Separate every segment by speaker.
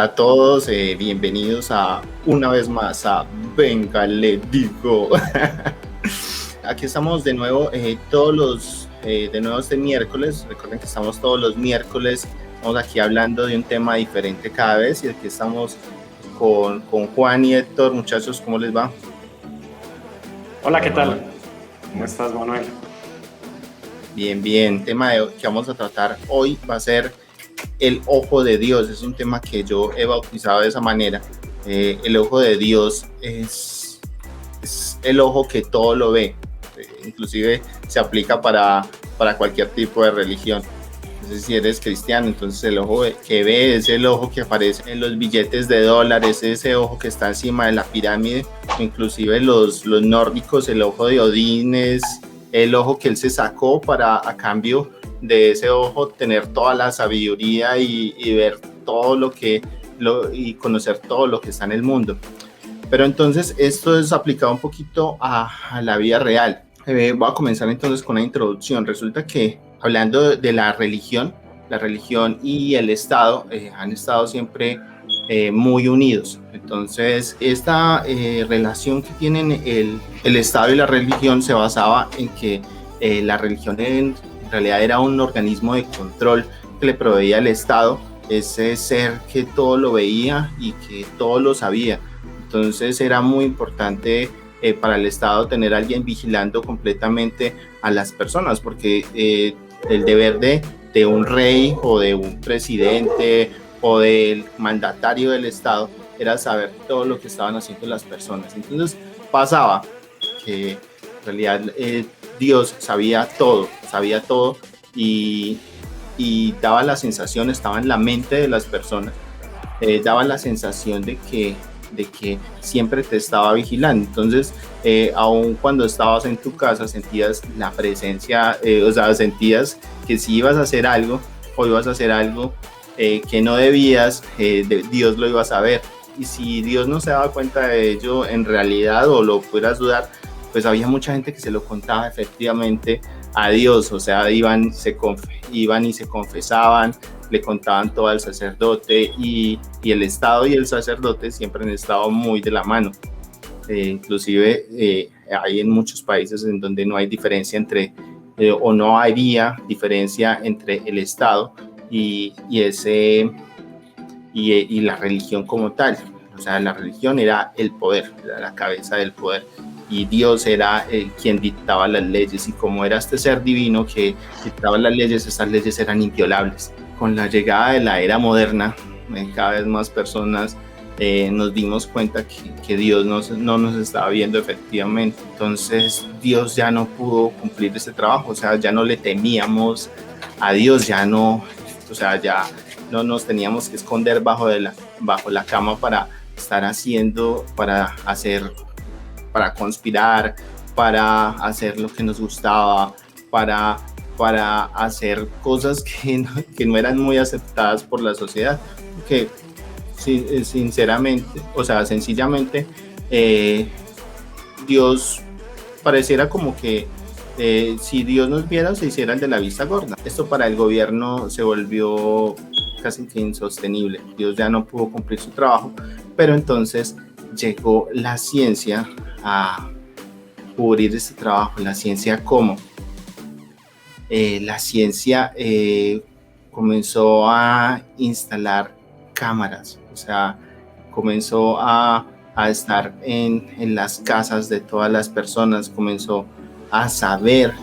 Speaker 1: a todos, bienvenidos a una vez más a Venga, le digo. Aquí estamos de nuevo, de nuevo este miércoles. Recuerden que estamos todos los miércoles, estamos aquí hablando de un tema diferente cada vez, y aquí estamos con Juan y Héctor. Muchachos, ¿cómo les va?
Speaker 2: Hola, ¿qué tal? ¿Cómo estás, Manuel?
Speaker 1: Bien, bien. El tema que vamos a tratar hoy va a ser el ojo de Dios. Es un tema que yo he bautizado de esa manera. El ojo de Dios es el ojo que todo lo ve. Inclusive se aplica para cualquier tipo de religión. Entonces, si eres cristiano, entonces el ojo que ve es el ojo que aparece en los billetes de dólares, ese ojo que está encima de la pirámide. Inclusive los nórdicos, el ojo de Odín es el ojo que él se sacó para, a cambio de ese ojo, tener toda la sabiduría y ver todo y conocer todo lo que está en el mundo. Pero entonces esto es aplicado un poquito a la vida real. Voy a comenzar entonces con una introducción. Resulta que hablando de la religión y el Estado han estado siempre muy unidos. Entonces esta relación que tienen el Estado y la religión se basaba en que la religión en realidad era un organismo de control que le proveía al Estado, ese ser que todo lo veía y que todo lo sabía. Entonces era muy importante para el Estado tener a alguien vigilando completamente a las personas, porque el deber de un rey o de un presidente o del mandatario del Estado era saber todo lo que estaban haciendo las personas. Entonces pasaba que en realidad Dios sabía todo y daba la sensación, estaba en la mente de las personas, daba la sensación de que siempre te estaba vigilando. Entonces, aun cuando estabas en tu casa, sentías la presencia, sentías que si ibas a hacer algo o ibas a hacer algo que no debías, Dios lo iba a saber. Y si Dios no se daba cuenta de ello en realidad, o lo pudieras dudar, pues había mucha gente que se lo contaba efectivamente a Dios. O sea, iban y se confesaban, le contaban todo al sacerdote, y el Estado y el sacerdote siempre han estado muy de la mano. Inclusive hay en muchos países en donde no hay diferencia o no había diferencia entre el Estado y la religión como tal. O sea, la religión era el poder, era la cabeza del poder, y Dios era quien dictaba las leyes, y como era este ser divino que dictaba las leyes, esas leyes eran inviolables. Con la llegada de la era moderna, cada vez más personas nos dimos cuenta que Dios no nos estaba viendo efectivamente. Entonces Dios ya no pudo cumplir ese trabajo. O sea, ya no le temíamos a Dios, ya no nos teníamos que esconder bajo la cama para conspirar, para hacer lo que nos gustaba, para hacer cosas que no eran muy aceptadas por la sociedad. Que sencillamente Dios pareciera como que si Dios nos viera, se hiciera el de la vista gorda. Esto para el gobierno se volvió casi que insostenible. Dios ya no pudo cumplir su trabajo, pero entonces llegó la ciencia a cubrir este trabajo. La ciencia, ¿cómo? La ciencia comenzó a instalar cámaras, o sea, comenzó a estar en las casas de todas las personas, comenzó a saber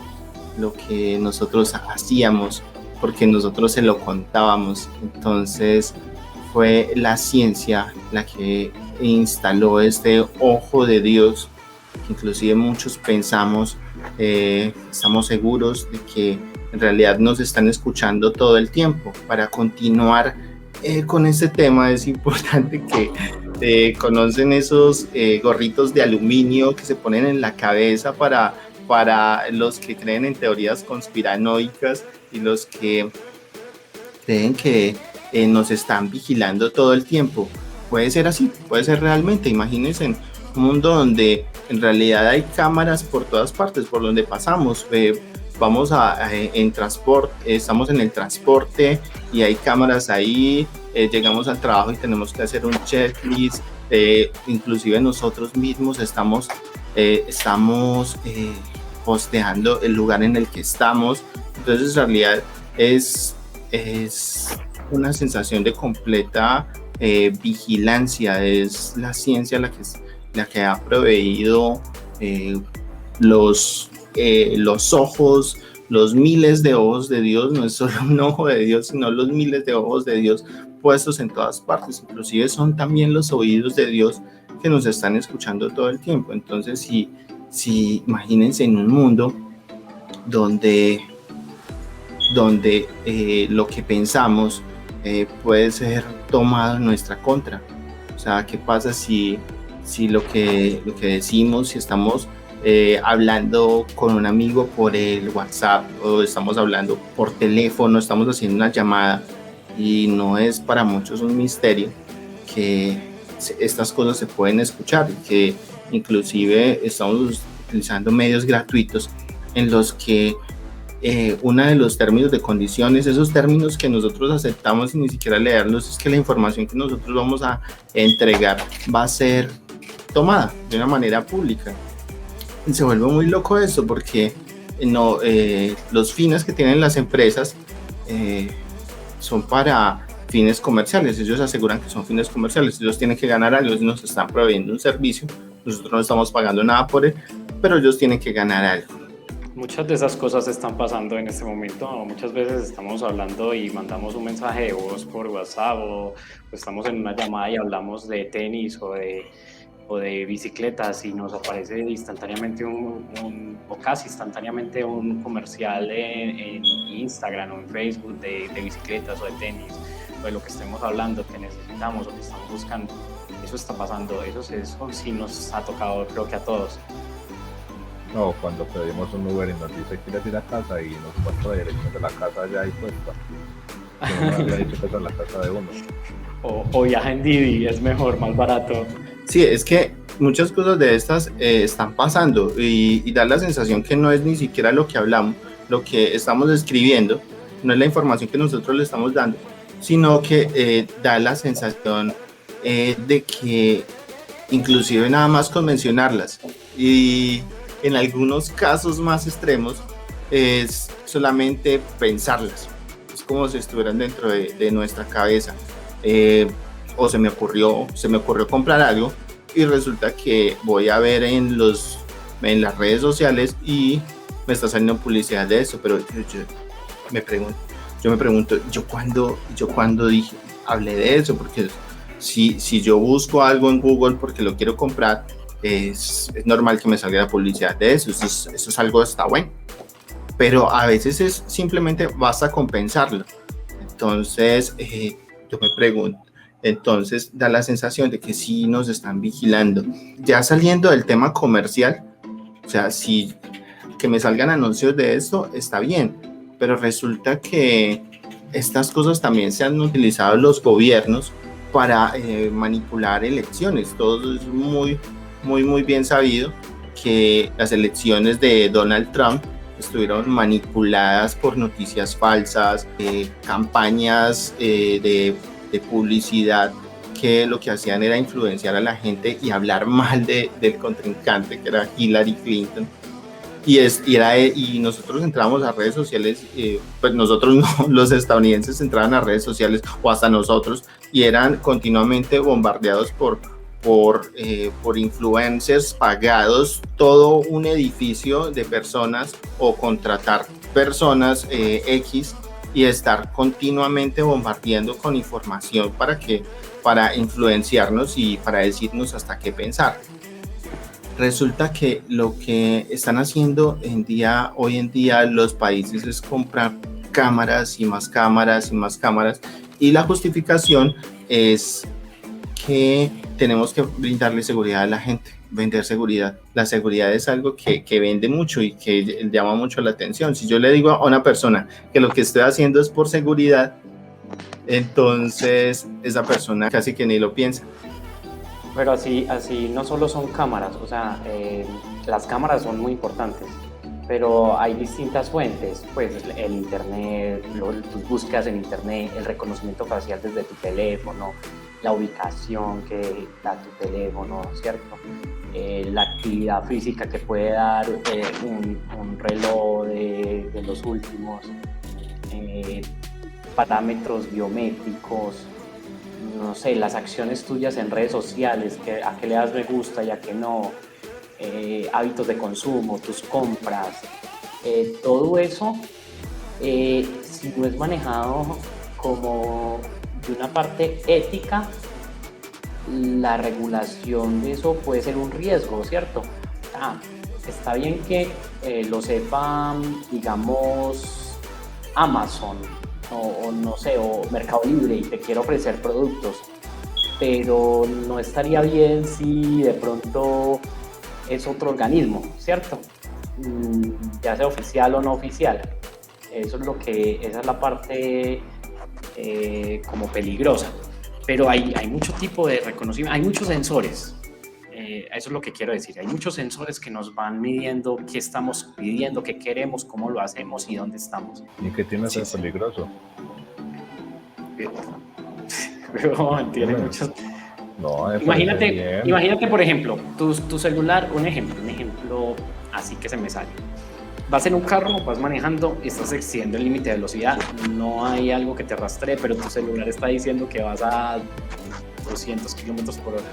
Speaker 1: lo que nosotros hacíamos porque nosotros se lo contábamos. Entonces fue la ciencia la que instaló este ojo de Dios, que inclusive muchos pensamos, estamos seguros de que en realidad nos están escuchando todo el tiempo. Para continuar con este tema, es importante que conocen esos gorritos de aluminio que se ponen en la cabeza para los que creen en teorías conspiranoicas y los que creen que nos están vigilando todo el tiempo. Puede ser así, puede ser realmente. Imagínense en un mundo donde en realidad hay cámaras por todas partes, por donde pasamos. Vamos en transporte, estamos en el transporte y hay cámaras ahí llegamos al trabajo y tenemos que hacer un checklist, inclusive nosotros mismos estamos posteando el lugar en el que estamos. Entonces en realidad es una sensación de completa vigilancia. Es la ciencia la que ha proveído los ojos, los miles de ojos de Dios. No es solo un ojo de Dios, sino los miles de ojos de Dios puestos en todas partes. Inclusive son también los oídos de Dios que nos están escuchando todo el tiempo. Entonces si imagínense en un mundo donde lo que pensamos puede ser tomado en nuestra contra. O sea, ¿qué pasa si lo que decimos, si estamos hablando con un amigo por el WhatsApp, o estamos hablando por teléfono, estamos haciendo una llamada, y no es para muchos un misterio que estas cosas se pueden escuchar, y que inclusive estamos utilizando medios gratuitos en los que uno de los términos de condiciones, esos términos que nosotros aceptamos sin ni siquiera leerlos, es que la información que nosotros vamos a entregar va a ser tomada de una manera pública. Y se vuelve muy loco eso, porque los fines que tienen las empresas son para fines comerciales. Ellos aseguran que son fines comerciales, ellos tienen que ganar algo, ellos nos están proveyendo un servicio, nosotros no estamos pagando nada por él, pero ellos tienen que ganar algo.
Speaker 2: Muchas de esas cosas están pasando en este momento. Muchas veces estamos hablando y mandamos un mensaje de voz por WhatsApp, o estamos en una llamada y hablamos de tenis o de bicicletas, y nos aparece instantáneamente o casi instantáneamente un comercial en Instagram o en Facebook de bicicletas o de tenis, o de lo que estemos hablando, que necesitamos o que estamos buscando. Eso está pasando, eso sí nos ha tocado, creo que a todos.
Speaker 3: No, cuando pedimos un Uber y nos dice que ir a casa y nos muestra la dirección de la casa allá ahí puesta. Que no había dicho que es en la casa de uno.
Speaker 2: O viaja en Didi, es mejor, más barato.
Speaker 1: Sí, es que muchas cosas de estas están pasando, y da la sensación que no es ni siquiera lo que hablamos, lo que estamos escribiendo, no es la información que nosotros le estamos dando, sino que da la sensación de que inclusive nada más con mencionarlas, y en algunos casos más extremos es solamente pensarlas. Es como si estuvieran dentro de nuestra cabeza. O se me ocurrió comprar algo, y resulta que voy a ver en las redes sociales y me está saliendo publicidad de eso, pero yo me pregunto, yo cuando hablé de eso, porque si yo busco algo en Google porque lo quiero comprar, es normal que me salga la publicidad de eso. Eso es algo está bueno, pero a veces simplemente basta con pensarlo. Entonces yo me pregunto, entonces da la sensación de que sí nos están vigilando. Ya saliendo del tema comercial, o sea, si que me salgan anuncios de esto está bien, pero resulta que estas cosas también se han utilizado los gobiernos para manipular elecciones. Todo es muy bien sabido que las elecciones de Donald Trump estuvieron manipuladas por noticias falsas, campañas de publicidad que lo que hacían era influenciar a la gente y hablar mal del contrincante, que era Hillary Clinton. Y nosotros entramos a redes sociales, pues nosotros no, los estadounidenses entraban a redes sociales, o hasta nosotros, y eran continuamente bombardeados por influencers pagados, todo un edificio de personas, o contratar personas X, y estar continuamente bombardeando con información para influenciarnos y para decirnos hasta qué pensar. Resulta que lo que están haciendo hoy en día los países es comprar cámaras y más cámaras y más cámaras, y la justificación es que tenemos que brindarle seguridad a la gente, vender seguridad. La seguridad es algo que vende mucho y que llama mucho la atención. Si yo le digo a una persona que lo que estoy haciendo es por seguridad, entonces esa persona casi que ni lo piensa.
Speaker 2: Pero así no solo son cámaras, o sea, las cámaras son muy importantes, pero hay distintas fuentes, pues el internet, tus búsquedas en internet, el reconocimiento facial desde tu teléfono, la ubicación que da tu teléfono, ¿cierto? La actividad física que puede dar un reloj de los últimos, parámetros biométricos, no sé, las acciones tuyas en redes sociales, a qué le das me gusta y a qué no, hábitos de consumo, tus compras, todo eso, si no es manejado como de una parte ética, la regulación de eso puede ser un riesgo, ¿cierto? Está bien que lo sepa, digamos, Amazon o no sé, o Mercado Libre y te quiere ofrecer productos, pero no estaría bien si de pronto es otro organismo, ¿cierto? Ya sea oficial o no oficial. Esa es la parte como peligrosa. Pero hay mucho tipo de reconocimiento, hay muchos sensores. Eso es lo que quiero decir. Hay muchos sensores que nos van midiendo qué estamos pidiendo, qué queremos, cómo lo hacemos y dónde estamos.
Speaker 3: ¿Y qué tiene que ser peligroso?
Speaker 2: Pero tiene muchos.
Speaker 3: No,
Speaker 2: imagínate, por ejemplo, tu celular, un ejemplo así que se me sale. Vas en un carro, vas manejando y estás excediendo el límite de velocidad, no hay algo que te rastree, pero tu celular está diciendo que vas a 200 kilómetros por hora.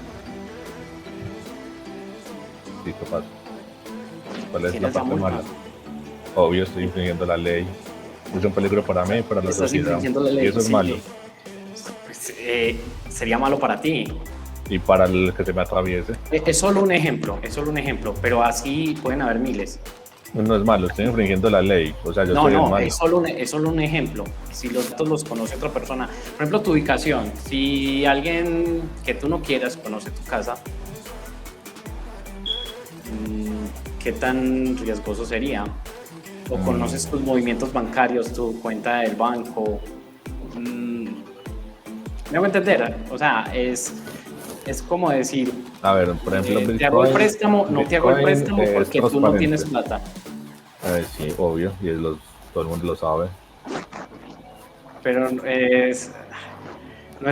Speaker 3: Sí, ¿qué pasa? ¿Cuál es la parte mala? Obvio, estoy infringiendo la ley. Es un peligro para mí y para la sociedad. Y eso es malo.
Speaker 2: Pues, sería malo para ti.
Speaker 3: Y para el que se me atraviese.
Speaker 2: Es solo un ejemplo, pero así pueden haber miles.
Speaker 3: No es malo, estoy infringiendo la ley. O sea, yo soy el malo.
Speaker 2: Es solo un ejemplo. Si los datos los conoce otra persona, por ejemplo, tu ubicación. Si alguien que tú no quieras conoce tu casa, ¿qué tan riesgoso sería? O conoces tus movimientos bancarios, tu cuenta del banco. ¿Me hago entender? O sea, es como decir,
Speaker 3: a ver, por ejemplo, Bitcoin,
Speaker 2: te hago el préstamo, no te hago el préstamo porque tú no tienes plata.
Speaker 3: Sí, obvio, y todo el mundo lo sabe.
Speaker 2: Pero no es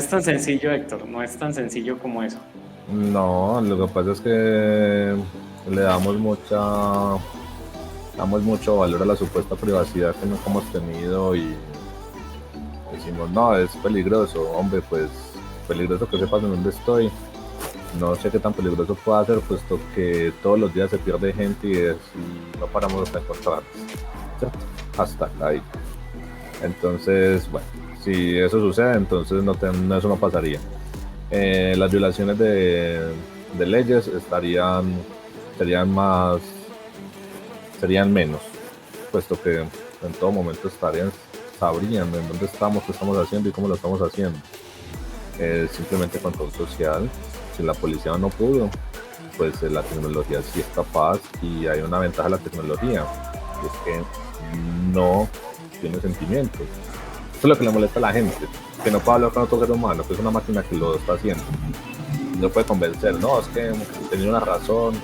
Speaker 2: tan sencillo, Héctor, no es tan sencillo como eso.
Speaker 3: No, lo que pasa es que le damos mucho valor a la supuesta privacidad que nunca hemos tenido y decimos, no, es peligroso, hombre, pues peligroso que sepas en dónde estoy. No sé qué tan peligroso puede ser, puesto que todos los días se pierde gente y no paramos hasta encontrar, ¿cierto? Hasta ahí. Entonces, bueno, si eso sucede, entonces eso no pasaría. Las violaciones de leyes serían menos, puesto que en todo momento sabrían en dónde estamos, qué estamos haciendo y cómo lo estamos haciendo. Simplemente control social. Si la policía no pudo, pues la tecnología sí es capaz, y hay una ventaja de la tecnología, y es que no tiene sentimientos. Eso es lo que le molesta a la gente, que no puede hablar con otro ser humano, que es una máquina que lo está haciendo. No puede convencer, no, es que tenía una razón.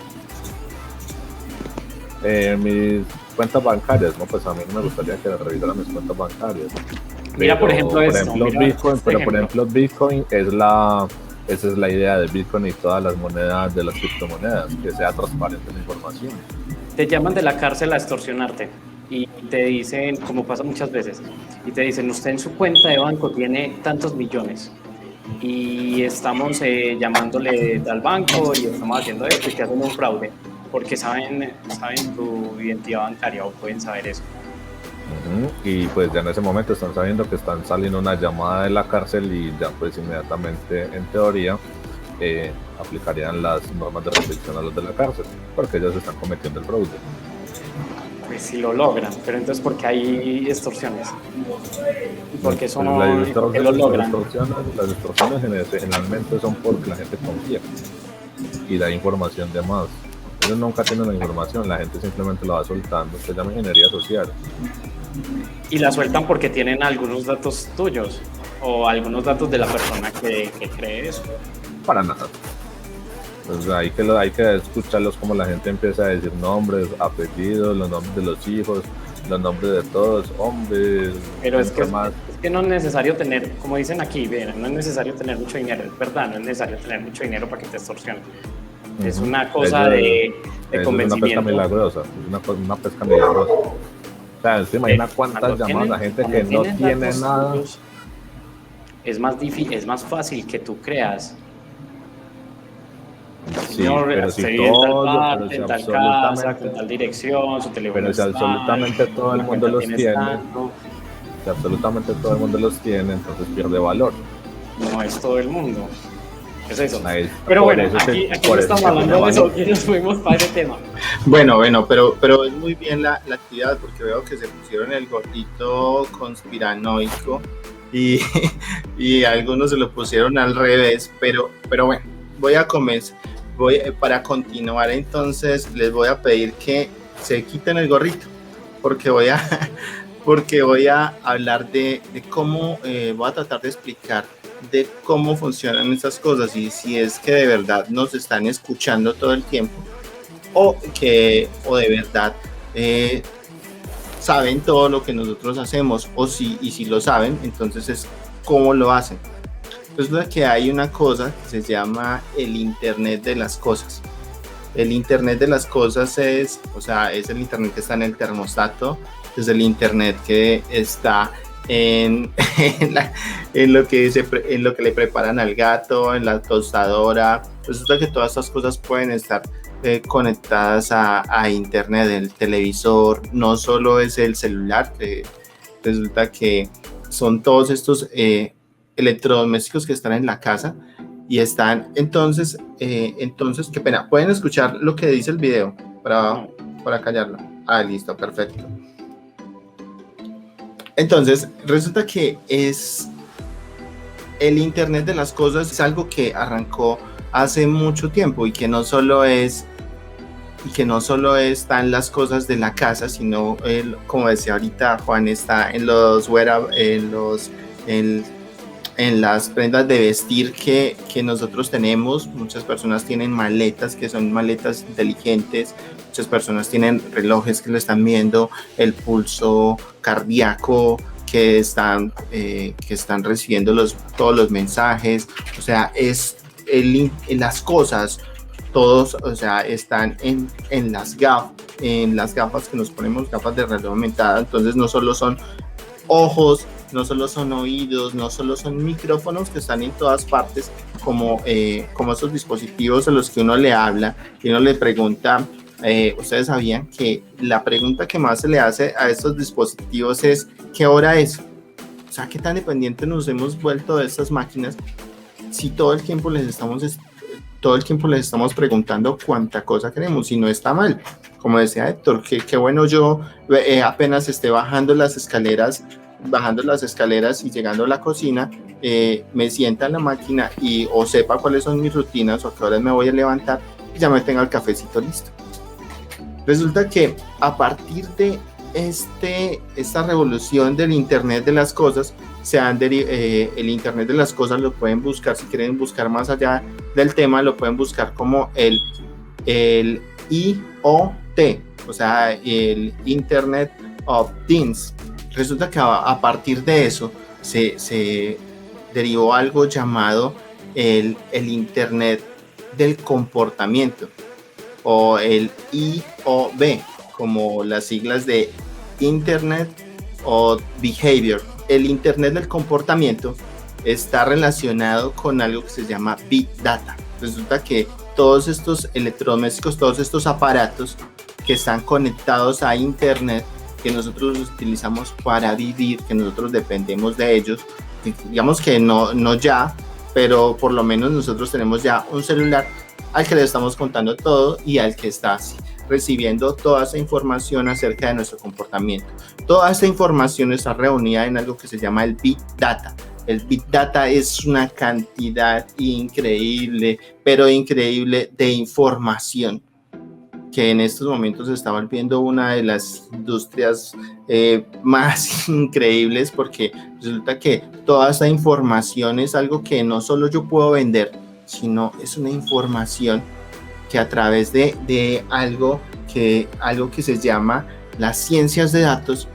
Speaker 3: Mis cuentas bancarias, no, pues a mí no me gustaría que revisaran mis cuentas bancarias.
Speaker 2: Mira, por ejemplo,
Speaker 3: Bitcoin esa es la idea de Bitcoin y todas las monedas, de las criptomonedas, que sea transparente la información.
Speaker 2: Te llaman de la cárcel a extorsionarte y te dicen, como pasa muchas veces, y te dicen, usted en su cuenta de banco tiene tantos millones y estamos llamándole al banco y estamos haciendo esto y te hacen un fraude, porque saben tu identidad bancaria o pueden saber eso.
Speaker 3: Y pues ya en ese momento están sabiendo que están saliendo una llamada de la cárcel y ya pues inmediatamente, en teoría, aplicarían las normas de restricción a los de la cárcel, porque ellos están cometiendo el fraude.
Speaker 2: Pues si lo logran, pero entonces ¿por qué hay extorsiones? Porque eso no lo logran.
Speaker 3: Las extorsiones generalmente son porque la gente confía y da información de más. Ellos nunca tienen la información, la gente simplemente la va soltando. Se llama ingeniería social.
Speaker 2: Y la sueltan porque tienen algunos datos tuyos o algunos datos de la persona que cree eso.
Speaker 3: Para nada. Pues hay que escucharlos como la gente empieza a decir nombres, apellidos, los nombres de los hijos, los nombres de todos, hombres.
Speaker 2: Pero es que no es necesario tener, como dicen aquí, bien, no es necesario tener mucho dinero, es verdad, no es necesario tener mucho dinero para que te extorsionen. Es una cosa de convencimiento.
Speaker 3: Es una pesca milagrosa, es una pesca milagrosa. O sea, ¿se imagina cuántas llamadas a gente que no tiene nada?
Speaker 2: Es más fácil que tú creas.
Speaker 3: Sí,
Speaker 2: Señor,
Speaker 3: pero si
Speaker 2: estoy
Speaker 3: todo,
Speaker 2: en tal casa, con tal dirección, su teléfono.
Speaker 3: Pero si absolutamente todo el mundo los tiene,
Speaker 2: tanto.
Speaker 3: si absolutamente todo el mundo los tiene, entonces pierde valor.
Speaker 2: No es todo el mundo. Es eso.
Speaker 3: Pero
Speaker 2: bueno, aquí no estamos hablando de eso, aquí nos fuimos para ese tema.
Speaker 1: Bueno, pero es muy bien la actividad, porque veo que se pusieron el gordito conspiranoico y algunos se lo pusieron al revés, pero bueno, voy a comenzar. Para continuar, entonces les voy a pedir que se quiten el gorrito, porque voy a hablar de cómo, voy a tratar de explicar de cómo funcionan estas cosas y si es que de verdad nos están escuchando todo el tiempo o de verdad saben todo lo que nosotros hacemos, y si lo saben, entonces es cómo lo hacen. Resulta que hay una cosa que se llama el Internet de las cosas. El Internet de las cosas es el Internet que está en el termostato, es el Internet que está en lo que le preparan al gato, en la tostadora. Resulta que todas estas cosas pueden estar conectadas a Internet. El televisor no solo es el celular, resulta que son todos estos electrodomésticos que están en la casa y están entonces qué pena, pueden escuchar lo que dice el video para callarlo. Listo, perfecto. Entonces resulta que es el Internet de las cosas, es algo que arrancó hace mucho tiempo y que no solo están las cosas de la casa, sino como decía ahorita Juan, está en los wearables, en las prendas de vestir que nosotros tenemos. Muchas personas tienen maletas que son maletas inteligentes, muchas personas tienen relojes que le están viendo el pulso cardíaco, que están recibiendo todos los mensajes. O sea, es en las cosas, todos, o sea, están en las gafas que nos ponemos, gafas de realidad aumentada. Entonces no solo son ojos, no solo son oídos, no solo son micrófonos que están en todas partes, como esos dispositivos a los que uno le habla y uno le pregunta. Ustedes sabían que la pregunta que más se le hace a estos dispositivos es ¿qué hora es? O sea, ¿qué tan dependientes nos hemos vuelto de estas máquinas si todo el tiempo les estamos preguntando cuánta cosa queremos? Y no está mal. Como decía Héctor, qué bueno yo apenas esté bajando las escaleras y llegando a la cocina, me sienta en la máquina o sepa cuáles son mis rutinas o a qué horas me voy a levantar y ya me tenga el cafecito listo. Resulta que a partir de esta revolución del Internet de las cosas, el Internet de las cosas lo pueden buscar, si quieren buscar más allá del tema, lo pueden buscar como el IoT, o sea, el Internet of Things. Resulta que a partir de eso se derivó algo llamado el Internet del comportamiento, o el IOB, como las siglas de Internet of Behavior. El Internet del comportamiento está relacionado con algo que se llama Big Data. Resulta que todos estos electrodomésticos, todos estos aparatos que están conectados a Internet, que nosotros utilizamos para vivir, que nosotros dependemos de ellos, digamos que no ya, pero por lo menos nosotros tenemos ya un celular al que le estamos contando todo y al que está recibiendo toda esa información acerca de nuestro comportamiento. Toda esta información está reunida en algo que se llama el Big Data. El Big Data es una cantidad increíble, pero increíble, de información que en estos momentos se está volviendo una de las industrias más increíbles, porque resulta que toda esta información es algo que no solo yo puedo vender, sino es una información porque a través de algo que se llama las ciencias de datos,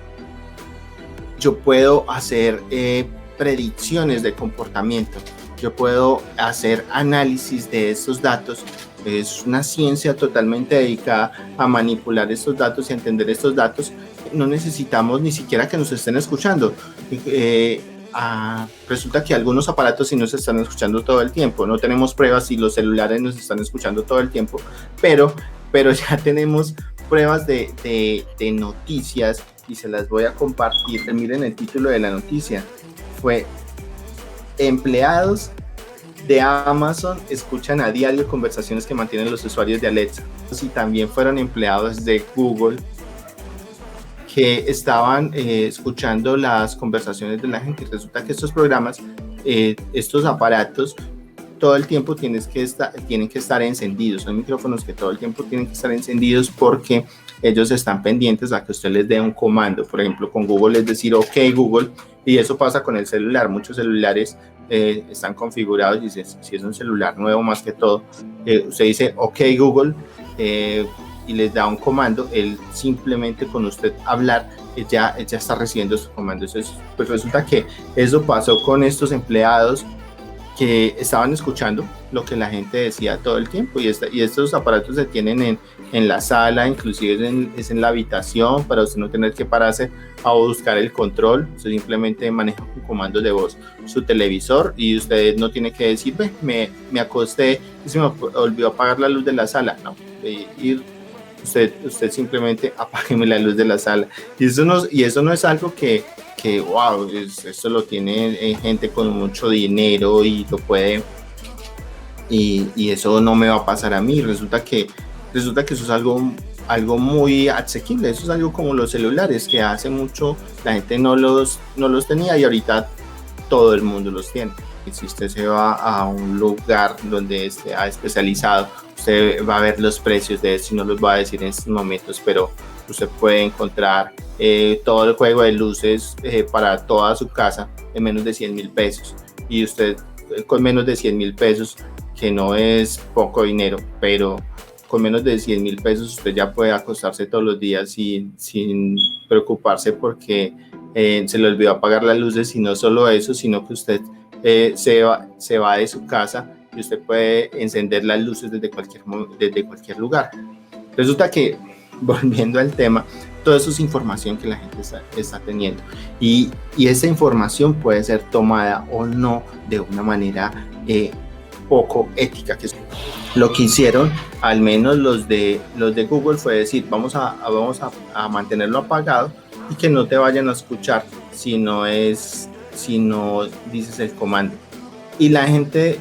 Speaker 1: yo puedo hacer predicciones de comportamiento, yo puedo hacer análisis de estos datos. Es una ciencia totalmente dedicada a manipular estos datos y a entender estos datos. No necesitamos ni siquiera que nos estén escuchando. Resulta que algunos aparatos sí nos están escuchando todo el tiempo. No tenemos pruebas si los celulares nos están escuchando todo el tiempo, pero ya tenemos pruebas de noticias y se las voy a compartir. Miren el título de la noticia. Fue: empleados de Amazon escuchan a diario conversaciones que mantienen los usuarios de Alexa. Y también fueron empleados de Google que estaban escuchando las conversaciones de la gente. Resulta que estos programas, estos aparatos, todo el tiempo tienen que estar encendidos. Son micrófonos que todo el tiempo tienen que estar encendidos porque ellos están pendientes a que usted les dé un comando. Por ejemplo, con Google es decir, ok Google, y eso pasa con el celular. Muchos celulares están configurados y si es un celular nuevo más que todo, usted dice ok Google y les da un comando. Él simplemente con usted hablar, ya está recibiendo su comando. Pues resulta que eso pasó con estos empleados que estaban escuchando lo que la gente decía todo el tiempo, y estos aparatos se tienen en la sala, inclusive es en la habitación, para usted no tener que pararse a buscar el control. Usted simplemente maneja con comandos de voz su televisor y usted no tiene que decir, me acosté y se me olvidó apagar la luz de la sala. No, usted simplemente apágueme la luz de la sala. Y eso no es algo que wow, esto lo tiene gente con mucho dinero y lo puede, y eso no me va a pasar a mí. Resulta que eso es algo muy asequible. Eso es algo como los celulares, que hace mucho la gente no los tenía y ahorita todo el mundo los tiene. Y si usted se va a un lugar donde esté especializado, usted va a ver los precios de eso y no los va a decir en estos momentos, pero usted puede encontrar todo el juego de luces para toda su casa en menos de 100,000 pesos. Y usted con menos de 100,000 pesos, que no es poco dinero, pero con menos de 100,000 pesos usted ya puede acostarse todos los días sin preocuparse porque se le olvidó apagar las luces. Y no solo eso, sino que usted se va de su casa y usted puede encender las luces desde cualquier lugar. Resulta que, volviendo al tema, toda eso es información que la gente está teniendo, y esa información puede ser tomada o no de una manera poco ética. Que lo que hicieron, al menos los de Google, fue decir, vamos a mantenerlo apagado y que no te vayan a escuchar si no dices el comando. Y la gente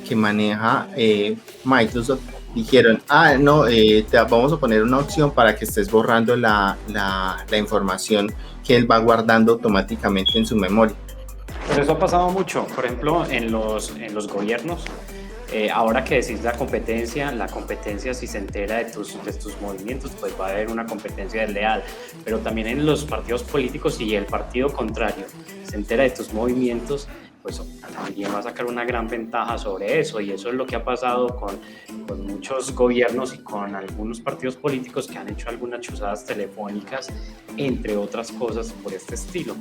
Speaker 1: que maneja Microsoft dijeron, no, vamos a poner una opción para que estés borrando la información que él va guardando automáticamente en su memoria.
Speaker 2: Pero eso ha pasado mucho, por ejemplo, en los gobiernos. Ahora que decís la competencia si se entera de tus movimientos, pues va a haber una competencia desleal. Pero también en los partidos políticos, si el partido contrario se entera de tus movimientos, pues también va a sacar una gran ventaja sobre eso. Y eso es lo que ha pasado con muchos gobiernos y con algunos partidos políticos que han hecho algunas chuzadas telefónicas, entre otras cosas por este estilo.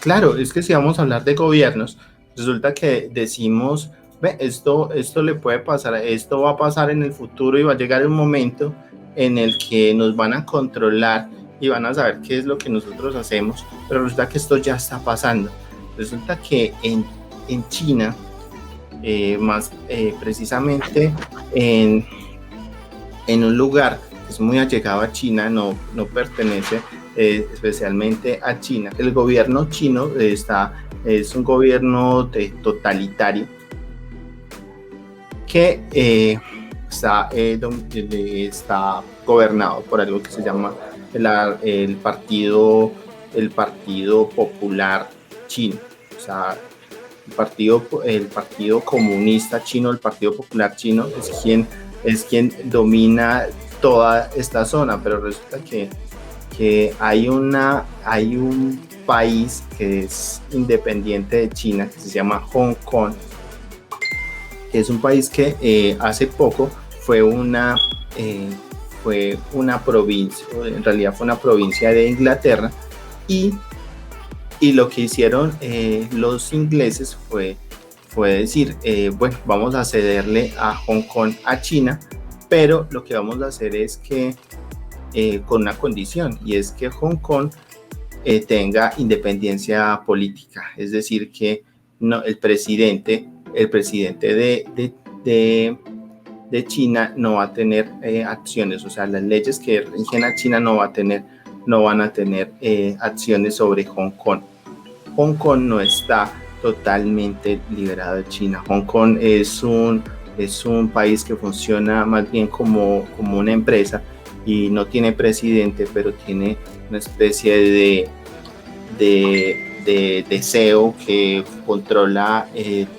Speaker 1: Claro, es que si vamos a hablar de gobiernos, resulta que decimos, esto le puede pasar, esto va a pasar en el futuro y va a llegar un momento en el que nos van a controlar y van a saber qué es lo que nosotros hacemos. Pero resulta que esto ya está pasando. Resulta que en China, más precisamente en un lugar que es muy allegado a China, no pertenece especialmente a China. El gobierno chino es un gobierno totalitario que está gobernado por algo que se llama el Partido Popular Chino. O sea, el partido comunista chino, el Partido Popular Chino, es quien domina toda esta zona. Pero resulta que hay un país que es independiente de China, que se llama Hong Kong, que es un país que hace poco fue una, eh, fue una provincia, en realidad fue una provincia de Inglaterra, y lo que hicieron los ingleses fue decir, bueno, vamos a cederle a Hong Kong a China, pero lo que vamos a hacer es que con una condición, y es que Hong Kong tenga independencia política, es decir, que no, el presidente de China no va a tener acciones, o sea, las leyes que rigen a China no van a tener acciones sobre Hong Kong. Hong Kong no está totalmente liberado de China. Hong Kong es un país que funciona más bien como una empresa y no tiene presidente, pero tiene una especie de CEO que controla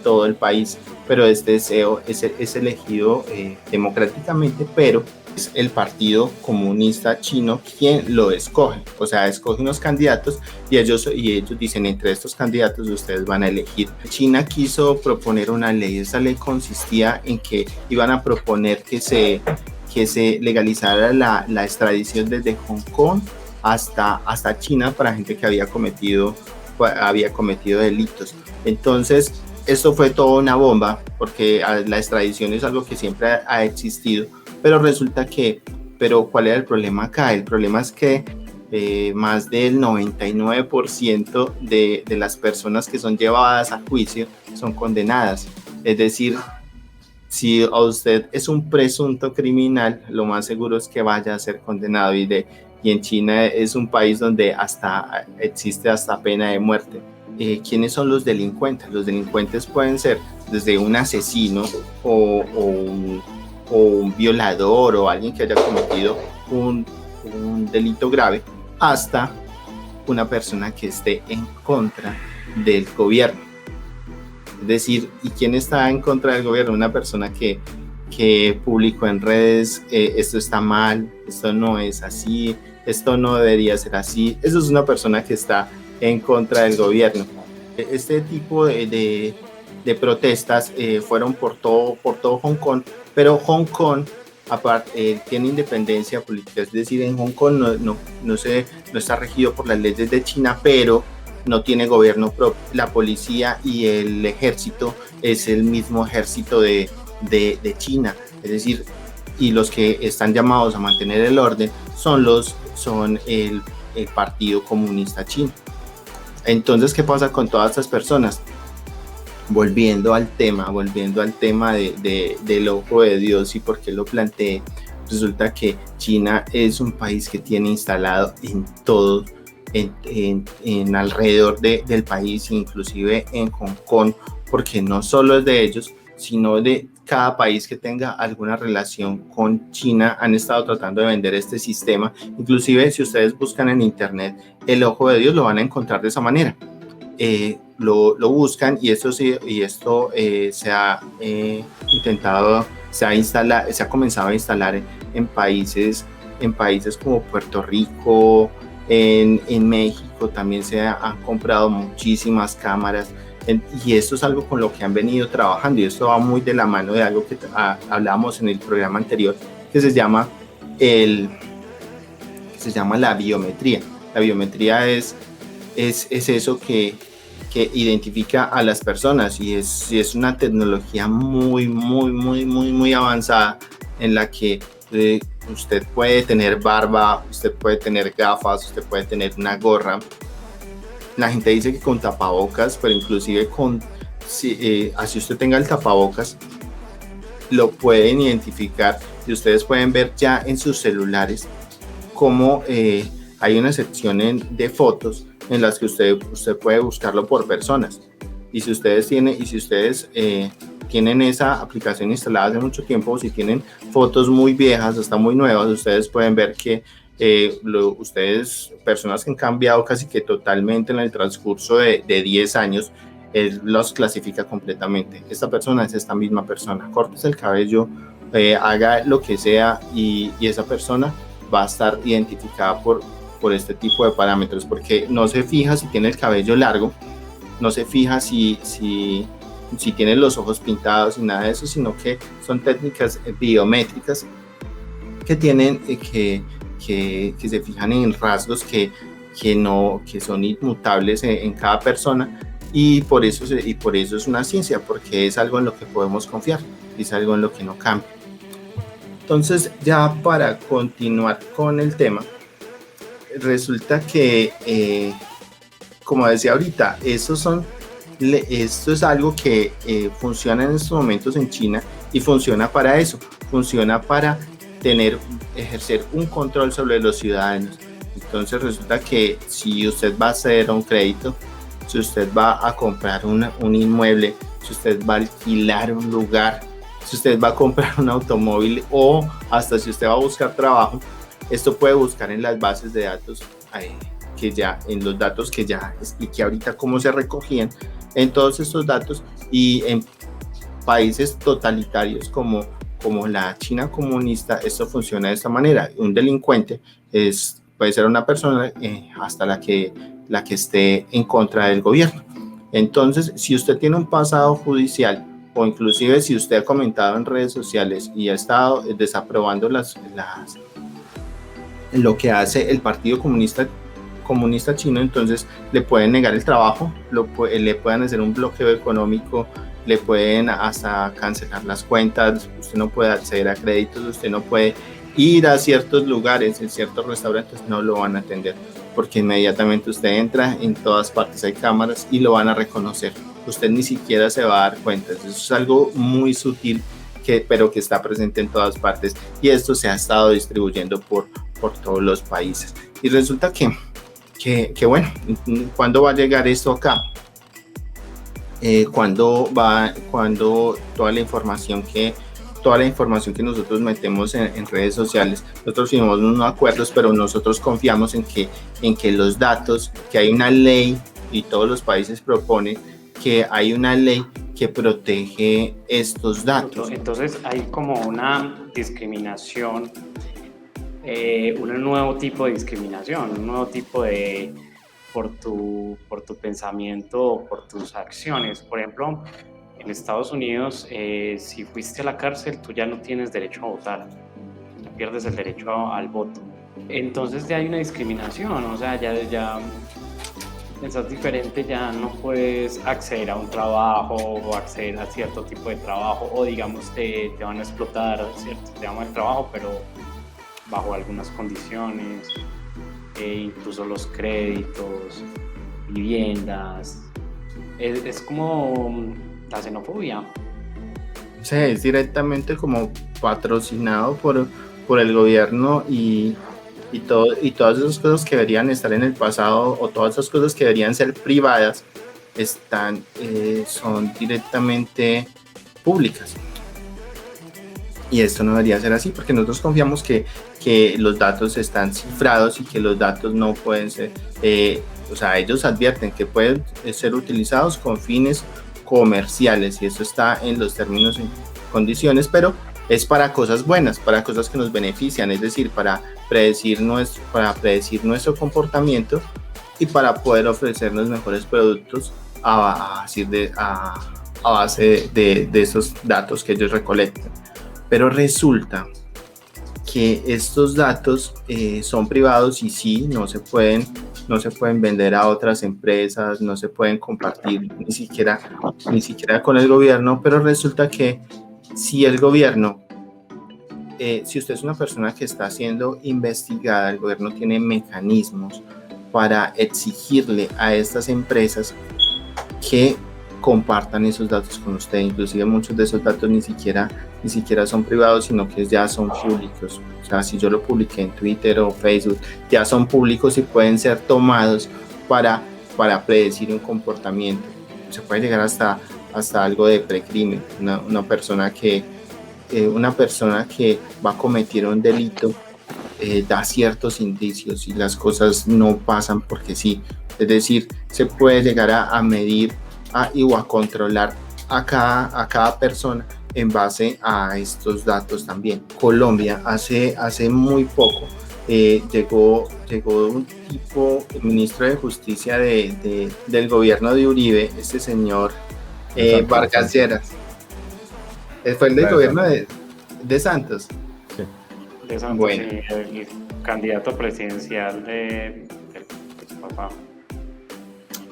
Speaker 1: todo el país, pero este CEO es elegido democráticamente, pero es el Partido Comunista Chino quien lo escoge, o sea, escoge unos candidatos y ellos dicen, entre estos candidatos ustedes van a elegir. China quiso proponer una ley, esa ley consistía en que iban a proponer que se legalizara la extradición desde Hong Kong hasta China para gente que había cometido delitos. Entonces, esto fue toda una bomba, porque la extradición es algo que siempre ha existido, pero resulta que, ¿cuál era el problema acá? El problema es que más del 99% de las personas que son llevadas a juicio son condenadas. Es decir, si a usted es un presunto criminal, lo más seguro es que vaya a ser condenado, y en China es un país donde existe hasta pena de muerte. ¿Quiénes son los delincuentes? Los delincuentes pueden ser desde un asesino o un violador o alguien que haya cometido un delito grave, hasta una persona que esté en contra del gobierno. Es decir, ¿y quién está en contra del gobierno? Una persona que publicó en redes, esto está mal, esto no es así, esto no debería ser así. Eso es una persona que está en contra del gobierno. Este tipo de protestas fueron por todo Hong Kong, pero Hong Kong aparte tiene independencia política, es decir, en Hong Kong no está regido por las leyes de China, pero no tiene gobierno propio. La policía y el ejército es el mismo ejército de China, es decir, y los que están llamados a mantener el orden son el Partido Comunista Chino. Entonces, ¿qué pasa con todas estas personas? Volviendo al tema del ojo de Dios y por qué lo planteé, resulta que China es un país que tiene instalado en todo, en alrededor del país, inclusive en Hong Kong, porque no solo es de ellos, sino de cada país que tenga alguna relación con China han estado tratando de vender este sistema. Inclusive si ustedes buscan en internet el ojo de Dios, lo van a encontrar de esa manera. Lo buscan y esto se ha intentado, se ha comenzado a instalar en países como Puerto Rico, en México también se han comprado muchísimas cámaras. Y esto es algo con lo que han venido trabajando, y esto va muy de la mano de algo que hablábamos en el programa anterior, que se llama la biometría. La biometría es eso que identifica a las personas, y es una tecnología muy avanzada, en la que usted puede tener barba, usted puede tener gafas, usted puede tener una gorra. La gente dice que con tapabocas, pero inclusive así usted tenga el tapabocas, lo pueden identificar, y ustedes pueden ver ya en sus celulares cómo hay una sección de fotos en las que usted puede buscarlo por personas. Y si ustedes tienen esa aplicación instalada hace mucho tiempo, o si tienen fotos muy viejas, hasta muy nuevas, ustedes pueden ver que personas que han cambiado casi que totalmente en el transcurso de 10 años, los clasifica completamente. Esta persona es esta misma persona. Cortes el cabello, haga lo que sea, y esa persona va a estar identificada por este tipo de parámetros, porque no se fija si tiene el cabello largo, no se fija si si tienen los ojos pintados y nada de eso, sino que son técnicas biométricas que tienen que se fijan en rasgos que son inmutables en cada persona, y por eso es una ciencia, porque es algo en lo que podemos confiar, es algo en lo que no cambia. Entonces, ya para continuar con el tema, resulta que, como decía ahorita, esto es algo que funciona en estos momentos en China, y funciona para eso, funciona para ejercer un control sobre los ciudadanos. Entonces resulta que si usted va a hacer un crédito, si usted va a comprar un inmueble, si usted va a alquilar un lugar, si usted va a comprar un automóvil, o hasta si usted va a buscar trabajo, esto puede buscar en las bases de datos, en los datos que ya expliqué ahorita cómo se recogían, en todos estos datos. Y en países totalitarios como la China comunista, esto funciona de esta manera. Un delincuente puede ser una persona hasta la que esté en contra del gobierno. Entonces, si usted tiene un pasado judicial, o inclusive si usted ha comentado en redes sociales y ha estado desaprobando lo que hace el Partido Comunista Chino, entonces le pueden negar el trabajo, le pueden hacer un bloqueo económico, le pueden hasta cancelar las cuentas, usted no puede acceder a créditos, usted no puede ir a ciertos lugares, en ciertos restaurantes no lo van a atender, porque inmediatamente usted entra, en todas partes hay cámaras y lo van a reconocer, usted ni siquiera se va a dar cuenta. Eso es algo muy sutil, pero que está presente en todas partes, y esto se ha estado distribuyendo por todos los países. Y resulta que bueno, ¿cuándo va a llegar esto acá? Cuando toda la información que nosotros metemos en redes sociales, nosotros firmamos unos acuerdos, pero nosotros confiamos en que los datos, que hay una ley, y todos los países proponen que hay una ley que protege estos datos.
Speaker 2: Entonces hay como una discriminación, un nuevo tipo de discriminación, un nuevo tipo de por tu pensamiento o por tus acciones. Por ejemplo, en Estados Unidos, si fuiste a la cárcel, tú ya no tienes derecho a votar, pierdes el derecho al voto. Entonces ya hay una discriminación, o sea, ya pensás diferente, ya no puedes acceder a un trabajo o acceder a cierto tipo de trabajo, o digamos te van a explotar, ¿cierto? Te llaman el trabajo, pero bajo algunas condiciones, incluso los créditos, viviendas. Es como la xenofobia.
Speaker 1: Sí, es directamente como patrocinado por el gobierno, y todas esas cosas que deberían estar en el pasado, o todas esas cosas que deberían ser privadas, son directamente públicas. Y esto no debería ser así, porque nosotros confiamos que los datos están cifrados y que los datos no pueden ser, o sea, ellos advierten que pueden ser utilizados con fines comerciales, y eso está en los términos y condiciones, pero es para cosas buenas, para cosas que nos benefician, es decir, para predecir nuestro comportamiento, y para poder ofrecernos mejores productos a base de esos datos que ellos recolectan. Pero resulta que estos datos son privados, y sí, no se pueden vender a otras empresas, no se pueden compartir ni siquiera con el gobierno. Pero resulta que si el gobierno, si usted es una persona que está siendo investigada, el gobierno tiene mecanismos para exigirle a estas empresas que compartan esos datos con usted. Inclusive muchos de esos datos ni siquiera son privados, sino que ya son públicos. O sea, si yo lo publiqué en Twitter o Facebook, ya son públicos y pueden ser tomados para predecir un comportamiento. Se puede llegar hasta algo de precrimen. Una persona que va a cometer un delito da ciertos indicios, y las cosas no pasan porque sí. Es decir, se puede llegar a medir o a controlar a cada persona en base a estos datos también. Colombia hace muy poco llegó un tipo, el ministro de Justicia del gobierno de Uribe, este señor Vargas Lleras. Fue el del gobierno de Santos.
Speaker 3: Sí.
Speaker 2: De Santos, bueno. Sí, el candidato presidencial de papá.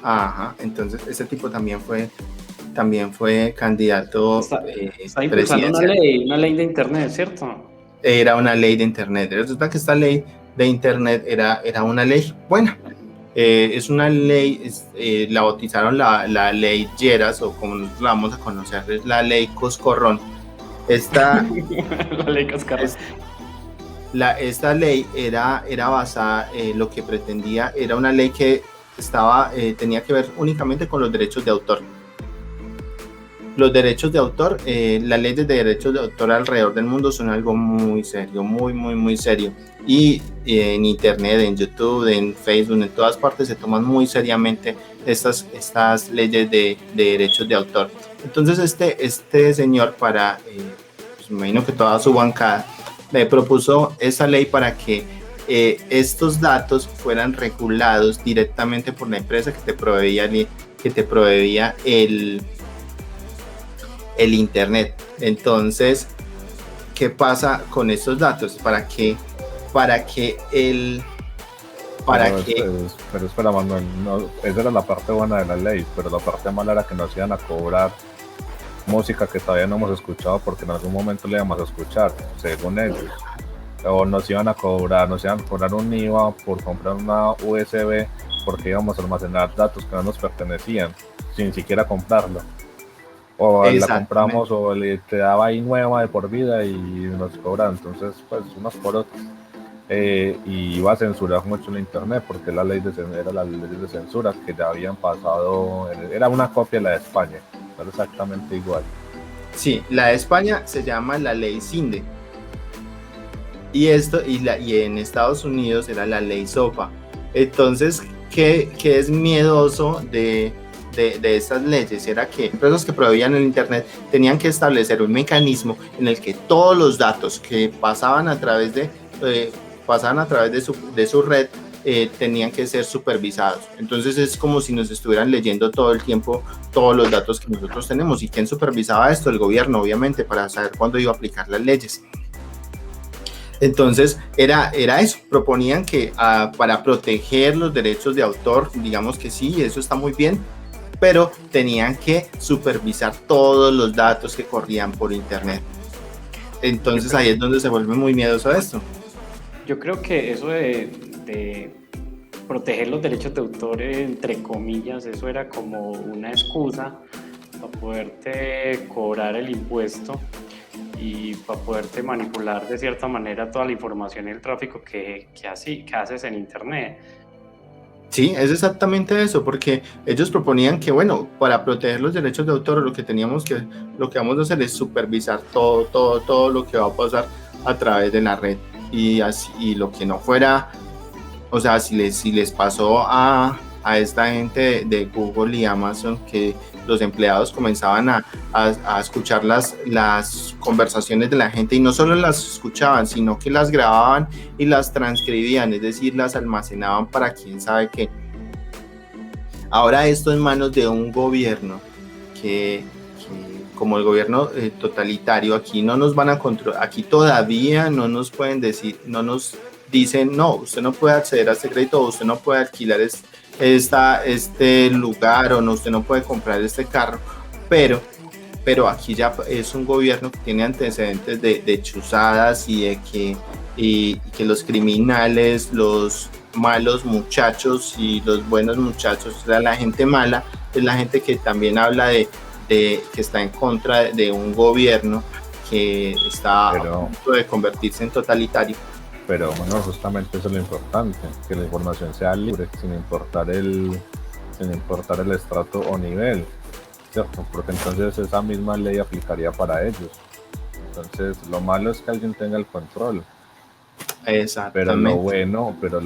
Speaker 1: Ajá, entonces ese tipo también fue candidato
Speaker 2: está impulsando una ley de internet, ¿cierto?
Speaker 1: Era una ley de internet. Resulta que esta ley de internet era una ley buena. Es una ley, la bautizaron la ley Lleras, o como nosotros la vamos a conocer, es la ley Coscorrón.
Speaker 2: La ley Coscorrón.
Speaker 1: Esta ley era basada, lo que pretendía, era una ley que tenía que ver únicamente con los derechos de autor. Los derechos de autor, las leyes de derechos de autor alrededor del mundo son algo muy serio, muy serio. Y en internet, en YouTube, en Facebook, en todas partes se toman muy seriamente estas leyes de derechos de autor. Entonces este señor, para, pues me imagino que toda su bancada, le propuso esa ley para que estos datos fueran regulados directamente por la empresa que te proveía el internet. Entonces, ¿qué pasa con estos datos?
Speaker 3: Pero espera, Manuel, no, esa era la parte buena de la ley, pero la parte mala era que nos iban a cobrar música que todavía no hemos escuchado porque en algún momento le íbamos a escuchar, según ellos. O nos iban a cobrar un IVA por comprar una USB porque íbamos a almacenar datos que no nos pertenecían, sin siquiera comprarlo. O la compramos o le quedaba ahí nueva de por vida y nos cobran. Entonces, pues, unos por otros. Y iba a censurar mucho el internet porque era la ley de censura que ya habían pasado. Era una copia de la de España, pero exactamente igual.
Speaker 1: Sí, la de España se llama la ley CINDE. Y en Estados Unidos era la ley SOPA. Entonces, ¿qué es miedoso de estas leyes? Era que empresas que proveían el internet tenían que establecer un mecanismo en el que todos los datos que pasaban a través de su red tenían que ser supervisados. Entonces es como si nos estuvieran leyendo todo el tiempo todos los datos que nosotros tenemos. ¿Y quién supervisaba esto? El gobierno, obviamente, para saber cuándo iba a aplicar las leyes. Entonces era eso, proponían que para proteger los derechos de autor, digamos que sí, eso está muy bien, pero tenían que supervisar todos los datos que corrían por internet. Entonces ahí es donde se vuelve muy miedoso esto.
Speaker 2: Yo creo que eso de proteger los derechos de autor, entre comillas, eso era como una excusa para poderte cobrar el impuesto y para poderte manipular de cierta manera toda la información y el tráfico que haces en internet.
Speaker 1: Sí, es exactamente eso, porque ellos proponían que, bueno, para proteger los derechos de autor lo que vamos a hacer es supervisar todo lo que va a pasar a través de la red, y lo que no fuera, o sea, si les pasó a esta gente de Google y Amazon, que los empleados comenzaban a escuchar las conversaciones de la gente, y no solo las escuchaban, sino que las grababan y las transcribían, es decir, las almacenaban para quién sabe qué. Ahora esto en manos de un gobierno que como el gobierno totalitario, aquí no nos van a controlar, aquí todavía no nos pueden decir, no nos dicen, no, usted no puede acceder a este crédito, o usted no puede alquilar este lugar, o no, usted no puede comprar este carro, pero aquí ya es un gobierno que tiene antecedentes de chuzadas y que los criminales, los malos muchachos y los buenos muchachos, o sea, la gente mala es la gente que también habla de que está en contra de un gobierno que está a punto de convertirse en totalitario.
Speaker 3: Pero bueno, justamente eso es lo importante, que la información sea libre, sin importar el estrato o nivel, ¿cierto? Porque entonces esa misma ley aplicaría para ellos. Entonces lo malo es que alguien tenga el control.
Speaker 1: Exactamente.
Speaker 3: Pero lo bueno, pero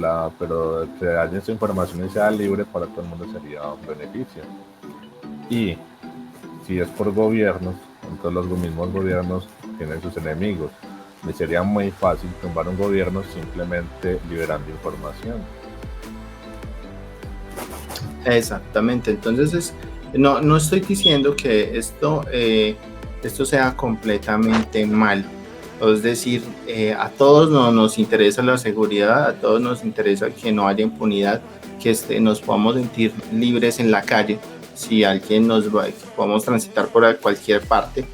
Speaker 3: que haya esa información y sea libre para todo el mundo sería un beneficio. Y si es por gobiernos, entonces los mismos gobiernos tienen sus enemigos. Me sería muy fácil tumbar un gobierno simplemente liberando información.
Speaker 1: Exactamente, entonces No estoy diciendo que esto sea completamente malo. Es decir, a todos nos interesa la seguridad, a todos nos interesa que no haya impunidad, que nos podamos sentir libres en la calle. Si alguien que podamos transitar por cualquier parte,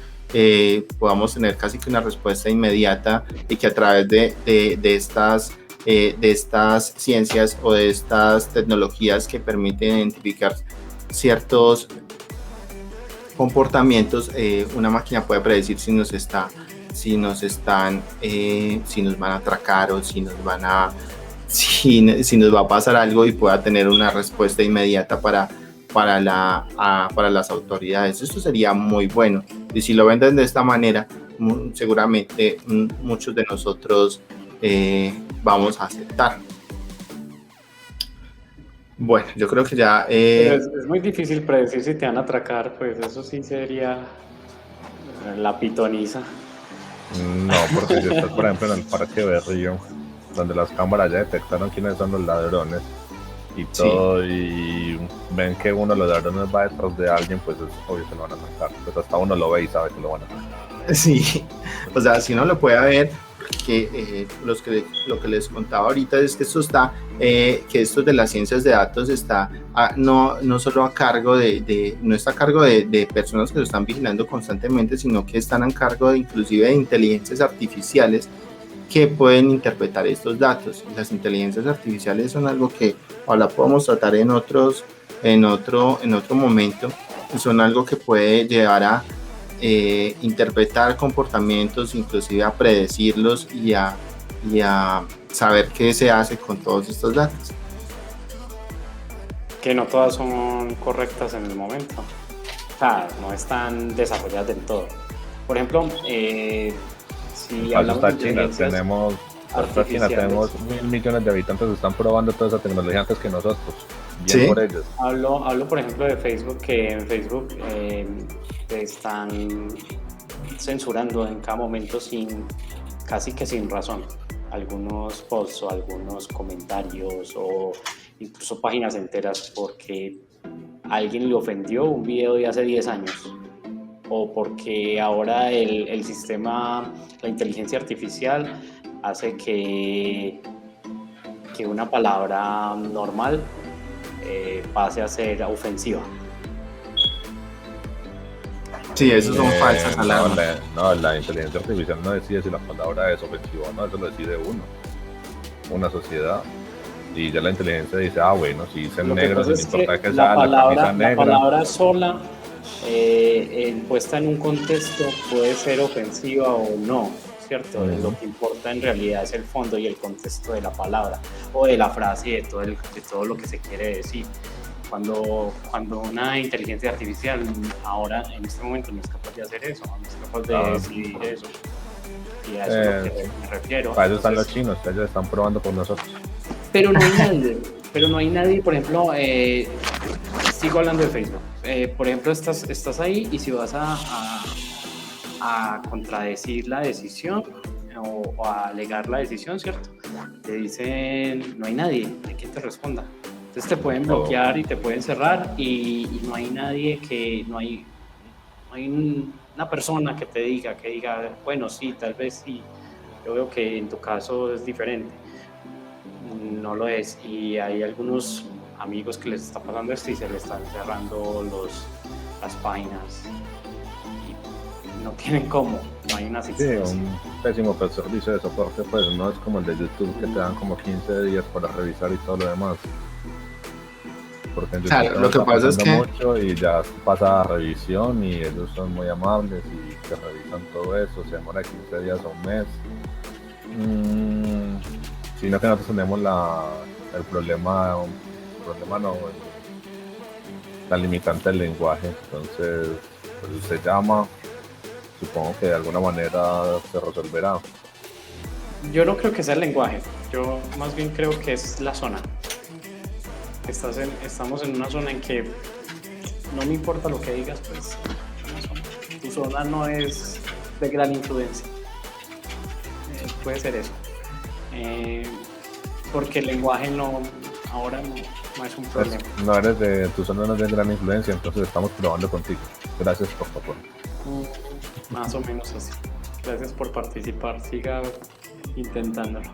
Speaker 1: podamos tener casi que una respuesta inmediata y que a través de estas ciencias o de estas tecnologías que permiten identificar ciertos comportamientos, una máquina puede predecir si nos van a atracar o si nos va a pasar algo y pueda tener una respuesta inmediata para las autoridades. Esto sería muy bueno, y si lo venden de esta manera, seguramente muchos de nosotros vamos a aceptar. Bueno, yo creo que ya...
Speaker 2: Es muy difícil predecir si te van a atracar, pues eso sí sería la pitoniza.
Speaker 3: No, porque si estás, por ejemplo, en el Parque Berrío, donde las cámaras ya detectaron quiénes son los ladrones y todo, y ven que uno de los ladrones va detrás de alguien, pues es obvio que lo van a atracar. Pues hasta uno lo ve y sabe que lo van a atracar.
Speaker 1: Sí, o sea, si uno lo puede ver, que lo que les contaba ahorita es que que esto de las ciencias de datos está no solo a cargo no está a cargo de personas que lo están vigilando constantemente, sino que están a cargo inclusive de inteligencias artificiales que pueden interpretar estos datos. Las inteligencias artificiales son algo que ahora podemos tratar en otro momento, son algo que puede llevar a interpretar comportamientos, inclusive a predecirlos y a saber qué se hace con todos estos datos.
Speaker 2: Que no todas son correctas en el momento. O sea, no están desarrolladas del todo. Por ejemplo, si hablamos de inteligencias
Speaker 3: tenemos 1.000 millones de habitantes que están probando toda esa tecnología antes que nosotros. Bien, ¿sí? Por ellos.
Speaker 2: Hablo, por ejemplo, de Facebook, que en Facebook están censurando en cada momento casi que sin razón algunos posts o algunos comentarios o incluso páginas enteras porque alguien le ofendió un video de hace 10 años o porque ahora el sistema, la inteligencia artificial hace que una palabra normal pase a ser ofensiva.
Speaker 1: Sí, eso son falsas alarmas.
Speaker 3: La inteligencia artificial no decide si la palabra es ofensiva o no, eso lo decide una sociedad. Y ya la inteligencia dice, bueno, si dicen negro, no importa que sea la camisa negra. La
Speaker 2: palabra sola, puesta en un contexto, puede ser ofensiva o no, ¿cierto? Lo que importa en realidad es el fondo y el contexto de la palabra o de la frase y de todo lo que se quiere decir. Cuando una inteligencia artificial ahora en este momento no es capaz de hacer eso, no es capaz de decidir eso, y a eso es lo que me refiero.
Speaker 3: Para eso están los chinos, que ellos están probando por nosotros.
Speaker 2: Pero no hay nadie, por ejemplo, sigo hablando de Facebook, por ejemplo, estás ahí y si vas a contradecir la decisión o a alegar la decisión, ¿cierto? Te dicen, no hay nadie, ¿de quién te responda? Entonces te pueden bloquear y te pueden cerrar y no hay nadie no hay una persona que diga, bueno, sí, tal vez sí. Yo veo que en tu caso es diferente. No lo es. Y hay algunos amigos que les está pasando esto y se les están cerrando las páginas. Y no tienen cómo. No hay una asistencia.
Speaker 3: Sí, un pésimo servicio de soporte, pues no es como el de YouTube que te dan como 15 días para revisar y todo lo demás. Porque en YouTube
Speaker 1: lo que pasa es que
Speaker 3: mucho y ya pasa a revisión y ellos son muy amables y te revisan todo eso, se demora 15 días o un mes. Sino que nosotros tenemos el problema no, la limitante del lenguaje, entonces pues, se llama, supongo que de alguna manera se resolverá.
Speaker 2: Yo no creo que sea el lenguaje, yo más bien creo que es la zona. Estamos en una zona en que no me importa lo que digas, pues tu zona no es de gran influencia. Puede ser eso. Porque el lenguaje no ahora no es un problema.
Speaker 3: No eres de, tu zona no es de gran influencia, entonces estamos probando contigo. Gracias por favor.
Speaker 2: Más o menos así. Gracias por participar, siga intentándolo.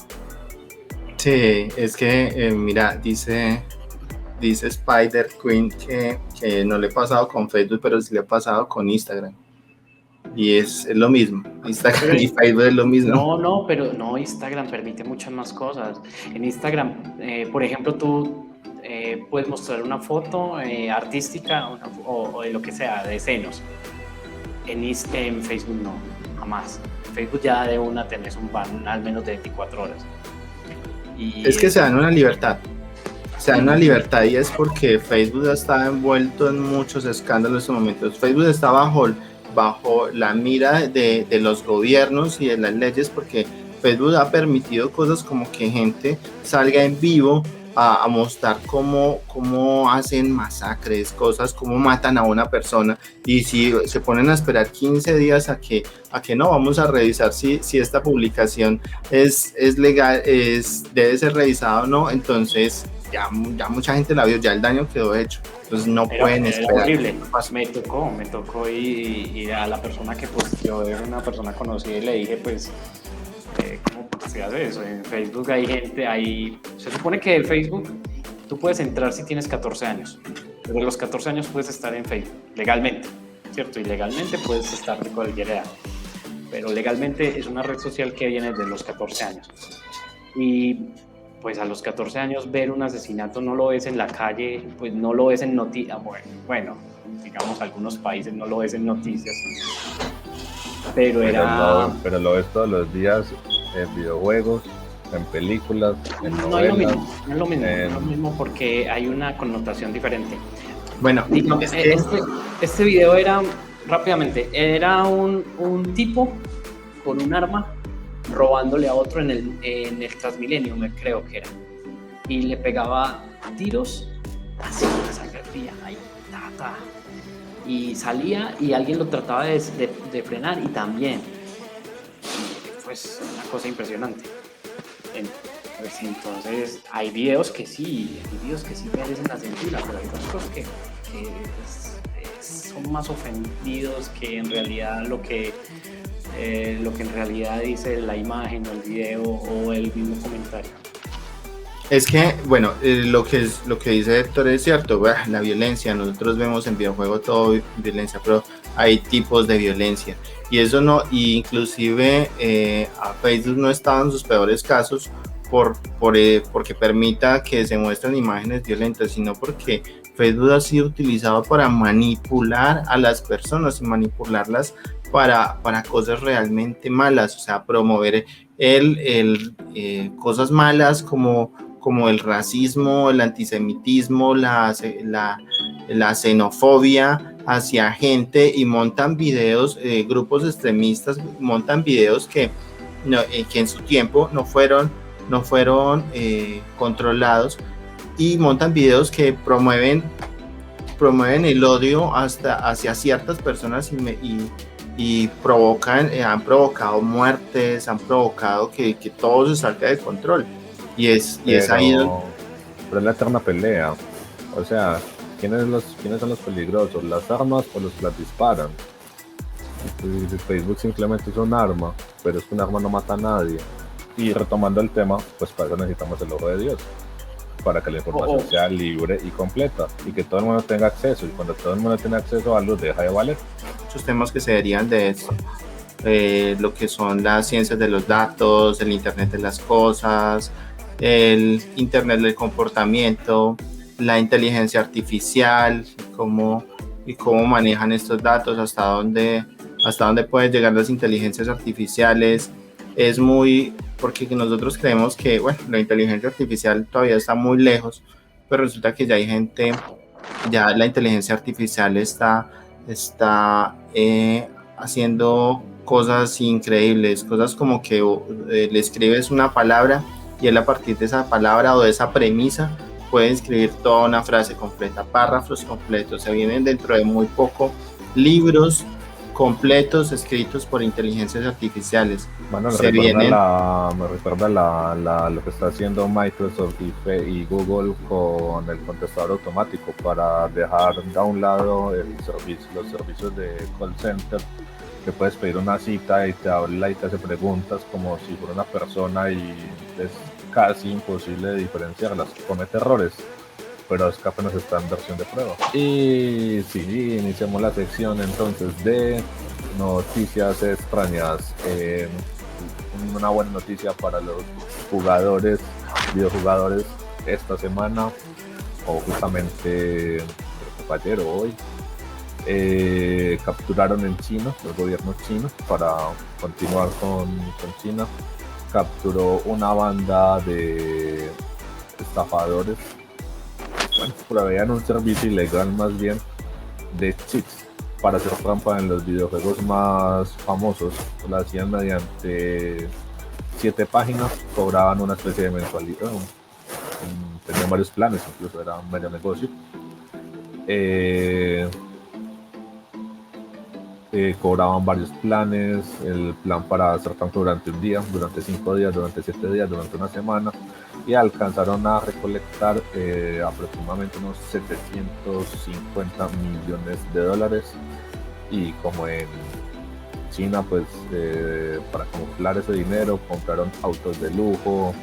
Speaker 1: Sí, es que, mira, dice Spider Queen que no le he pasado con Facebook, pero sí le he pasado con Instagram. Y es lo mismo. Instagram y Facebook es lo mismo.
Speaker 2: Pero Instagram permite muchas más cosas. En Instagram, por ejemplo, tú puedes mostrar una foto artística o de lo que sea, de senos. En Facebook no, jamás. En Facebook ya de una tenés un ban al menos de 24 horas. Y
Speaker 1: es que se dan una libertad. Se dan una libertad y es porque Facebook está envuelto en muchos escándalos en estos momentos. Facebook está bajo la mira de los gobiernos y de las leyes porque Facebook ha permitido cosas como que gente salga en vivo a mostrar cómo hacen masacres, cosas, cómo matan a una persona, y si se ponen a esperar 15 días a que no, vamos a revisar si esta publicación es legal, debe ser revisada o no, entonces ya mucha gente la vio, ya el daño quedó hecho, entonces no pueden esperar.
Speaker 2: Horrible. Me tocó y a la persona que pues yo era una persona conocida y le dije pues ¿cómo se hace eso? En Facebook hay gente, se supone que en Facebook tú puedes entrar si tienes 14 años, pero a los 14 años puedes estar en Facebook, legalmente, ¿cierto? Y legalmente puedes estar de cualquier edad, pero legalmente es una red social que viene de los 14 años. Y pues a los 14 años ver un asesinato no lo ves en la calle, pues no lo ves en noticias, bueno, digamos algunos países no lo ves en noticias, pero
Speaker 3: lo ves todos los días en videojuegos, en películas, en novelas.
Speaker 2: No es lo mismo porque hay una connotación diferente.
Speaker 1: Bueno,
Speaker 2: digamos, este video era, rápidamente, era un tipo con un arma robándole a otro en el Transmilenio, me creo que era, y le pegaba tiros así, sangre fría, ahí, y salía y alguien lo trataba de frenar y también, pues una cosa impresionante. Pues entonces hay videos que sí merecen la censura, pero hay otras cosas que son más ofendidos que en realidad lo que en realidad dice la imagen o el video o el mismo comentario.
Speaker 1: Es que, bueno, lo que dice Héctor es cierto, la violencia, nosotros vemos en videojuegos todo violencia, pero hay tipos de violencia, y eso no, y inclusive a Facebook no estaba en sus peores casos porque permita que se muestren imágenes violentas, sino porque Facebook ha sido utilizado para manipular a las personas y manipularlas para cosas realmente malas, o sea, promover cosas malas como el racismo, el antisemitismo, la xenofobia hacia gente, y montan videos, grupos extremistas montan videos que en su tiempo no fueron controlados, y montan videos que promueven el odio hacia ciertas personas y han provocado muertes, han provocado que todo se salga de control. Y es ahí donde...
Speaker 3: Pero es la eterna pelea. O sea, ¿quiénes son los peligrosos? ¿Las armas o los que las disparan? Entonces, Facebook simplemente es un arma, pero es que un arma no mata a nadie. Y retomando el tema, pues para eso necesitamos el ojo de Dios, para que la información sea libre y completa y que todo el mundo tenga acceso. Y cuando todo el mundo tiene acceso a algo, deja de valer.
Speaker 1: Muchos temas que se derivan de esto. Lo que son las ciencias de los datos, el Internet de las cosas, el Internet del comportamiento, la inteligencia artificial, cómo manejan estos datos, hasta dónde pueden llegar las inteligencias artificiales. Es muy, porque nosotros creemos que, bueno, la inteligencia artificial todavía está muy lejos, pero resulta que ya hay gente, ya la inteligencia artificial está haciendo cosas increíbles, cosas como que le escribes una palabra y él a partir de esa palabra o de esa premisa puede escribir toda una frase completa, párrafos completos. Se vienen dentro de muy poco libros completos escritos por inteligencias artificiales.
Speaker 3: Bueno,
Speaker 1: Se vienen.
Speaker 3: me recuerda lo que está haciendo Microsoft y Google con el contestador automático para dejar a un lado los servicios de call center, que puedes pedir una cita y te habla y te hace preguntas como si fuera una persona y es casi imposible de diferenciarlas, comete errores, pero es que apenas está en versión de prueba. Y sí, iniciamos la sección entonces de noticias extrañas. Una buena noticia para los videojugadores esta semana, o justamente ayer o hoy, capturaron en China, el gobierno chino, para continuar con China, capturó una banda de estafadores. Bueno, proveían un servicio ilegal más bien de cheats para hacer trampa en los videojuegos más famosos. Lo hacían mediante 7 páginas, cobraban una especie de mensualidad, tenían varios planes, incluso era un medio negocio. Cobraban varios planes, el plan para hacer trampa durante un día, durante 5 días, durante 7 días, durante una semana, y alcanzaron a recolectar aproximadamente unos 750 millones de dólares. Y como en China, pues para camuflar ese dinero, compraron autos de lujo,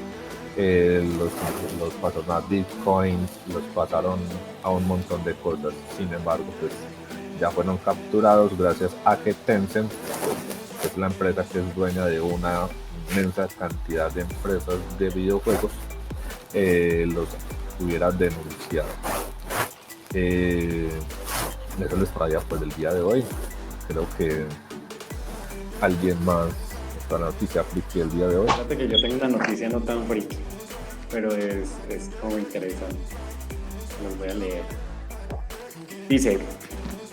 Speaker 3: los pasaron a bitcoins, los pasaron a un montón de cosas. Sin embargo, pues ya fueron capturados gracias a que Tencent, que es la empresa que es dueña de una inmensa cantidad de empresas de videojuegos, los hubiera denunciado. Eso les traía por el día de hoy. Creo que alguien más está la noticia friki el día de hoy.
Speaker 2: Fíjate que yo tengo una noticia no tan friki, pero es como interesante. Los voy a leer. Dice: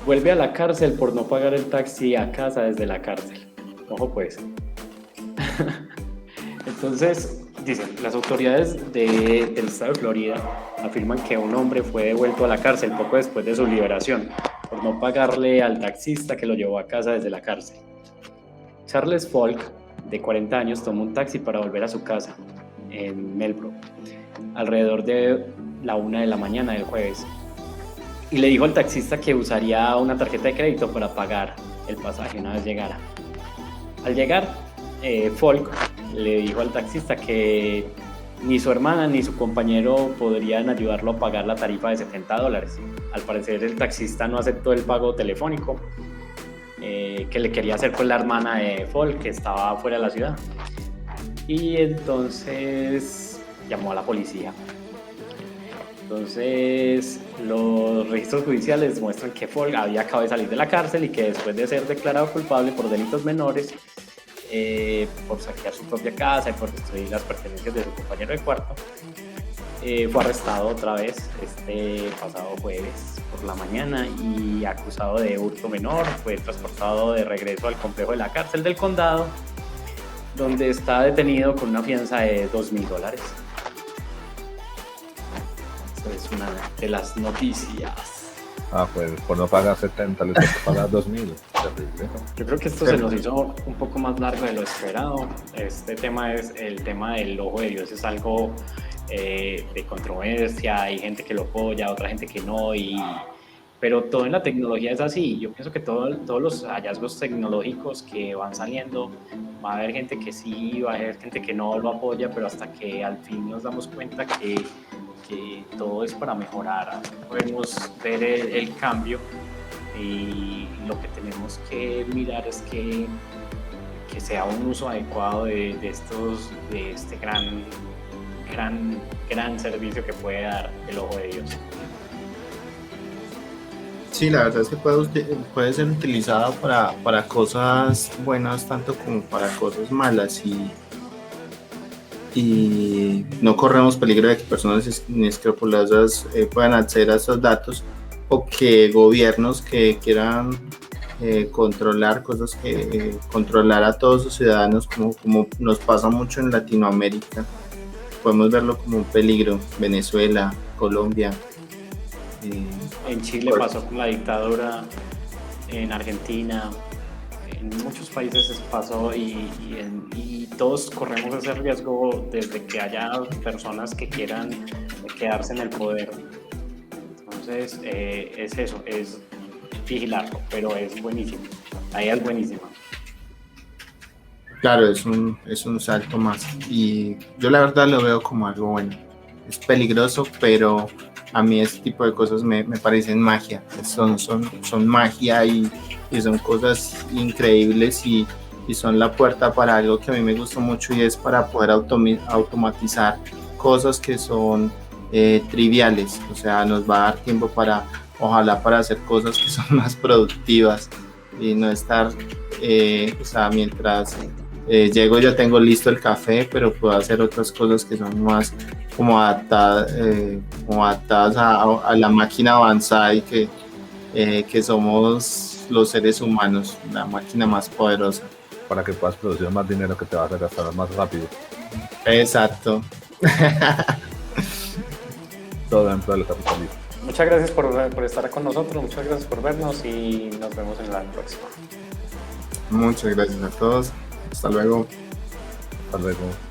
Speaker 2: vuelve a la cárcel por no pagar el taxi a casa desde la cárcel. Ojo pues. Entonces, dicen, las autoridades del estado de Florida afirman que un hombre fue devuelto a la cárcel poco después de su liberación por no pagarle al taxista que lo llevó a casa desde la cárcel. Charles Falk, de 40 años, tomó un taxi para volver a su casa en Melbourne alrededor de la 1 de la mañana del jueves y le dijo al taxista que usaría una tarjeta de crédito para pagar el pasaje una vez llegara. Al llegar, Falk le dijo al taxista que ni su hermana ni su compañero podrían ayudarlo a pagar la tarifa de $70. Al parecer el taxista no aceptó el pago telefónico que le quería hacer con la hermana de Falk, que estaba fuera de la ciudad. Y entonces llamó a la policía. Entonces los registros judiciales muestran que Falk había acabado de salir de la cárcel y que después de ser declarado culpable por delitos menores, por saquear su propia casa y por destruir las pertenencias de su compañero de cuarto, fue arrestado otra vez este pasado jueves por la mañana y acusado de hurto menor. Fue transportado de regreso al complejo de la cárcel del condado, donde está detenido con una fianza de $2,000. Esa es una de las noticias.
Speaker 3: Pues por no pagar 70 le toca pagar 2,000. Terrible.
Speaker 2: Yo creo que esto se nos hizo un poco más largo de lo esperado. Este tema es el tema del ojo de Dios, es algo de controversia. Hay gente que lo apoya, otra gente que no, pero todo en la tecnología es así. Yo pienso que todos los hallazgos tecnológicos que van saliendo, va a haber gente que sí, va a haber gente que no lo apoya, pero hasta que al fin nos damos cuenta que todo es para mejorar, podemos ver el cambio, y lo que tenemos que mirar es que sea un uso adecuado de este gran servicio que puede dar el ojo de Dios.
Speaker 1: Sí, la verdad es que puede ser utilizado para cosas buenas tanto como para cosas malas, y no corremos peligro de que personas inescrupulosas puedan acceder a esos datos, o que gobiernos que quieran controlar cosas, controlar a todos sus ciudadanos, como nos pasa mucho en Latinoamérica. Podemos verlo como un peligro. Venezuela, Colombia.
Speaker 2: En Chile pasó con la dictadura, en Argentina, En muchos países eso pasó y todos corremos ese riesgo desde que haya personas que quieran quedarse en el poder. Entonces, es eso, es vigilarlo, pero es buenísimo. Ahí es buenísima.
Speaker 1: Claro, es un salto más. Y yo la verdad lo veo como algo bueno. Es peligroso, pero a mí este tipo de cosas me parecen magia. Son magia y son cosas increíbles y son la puerta para algo que a mí me gusta mucho y es para poder automatizar cosas que son triviales. O sea, nos va a dar tiempo ojalá para hacer cosas que son más productivas y no estar, o sea, mientras llego ya tengo listo el café, pero puedo hacer otras cosas que son más como adaptadas a la máquina avanzada y que somos los seres humanos, la máquina más poderosa.
Speaker 3: Para que puedas producir más dinero que te vas a gastar más rápido.
Speaker 1: Exacto.
Speaker 3: Todo dentro del capitalismo.
Speaker 2: Muchas gracias por estar con nosotros, muchas gracias por vernos y nos vemos en la próxima.
Speaker 1: Muchas gracias a todos. Hasta luego.
Speaker 3: Hasta luego.